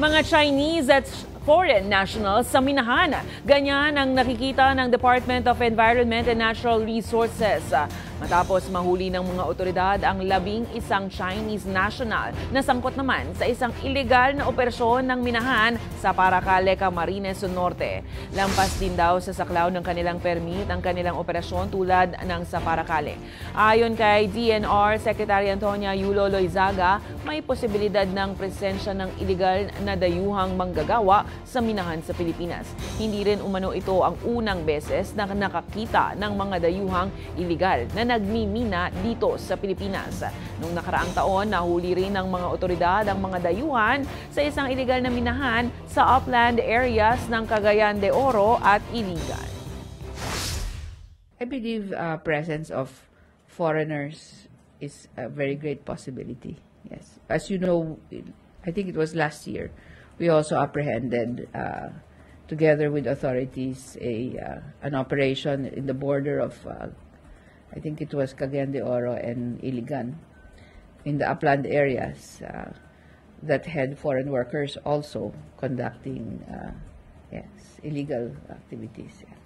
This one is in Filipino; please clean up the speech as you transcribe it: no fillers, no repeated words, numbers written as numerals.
mga Chinese at foreign nationals sa minahan. Ganyan ang nakikita ng Department of Environment and Natural Resources. Matapos mahuli ng mga otoridad ang 11 Chinese national na sangkot naman sa isang ilegal na operasyon ng minahan sa Paracale, Camarines Norte. Lampas din daw sa saklaw ng kanilang permit ang kanilang operasyon tulad ng sa Paracale. Ayon kay DNR Secretary Antonia Yulo Loizaga, may posibilidad ng presensya ng ilegal na dayuhang manggagawa sa minahan sa Pilipinas. Hindi rin umano ito ang unang beses na nakakita ng mga dayuhang ilegal na nagmimina dito sa Pilipinas. Noong nakaraang taon, nahuli rin ng mga otoridad ang mga dayuhan sa isang ilegal na minahan sa upland areas ng Cagayan de Oro at Iligan. I believe presence of foreigners is a very great possibility. Yes, as you know, I think it was last year, we also apprehended, together with authorities, an operation in the border of, I think it was Cagayan de Oro and Iligan, in the upland areas that had foreign workers also conducting illegal activities. Yeah.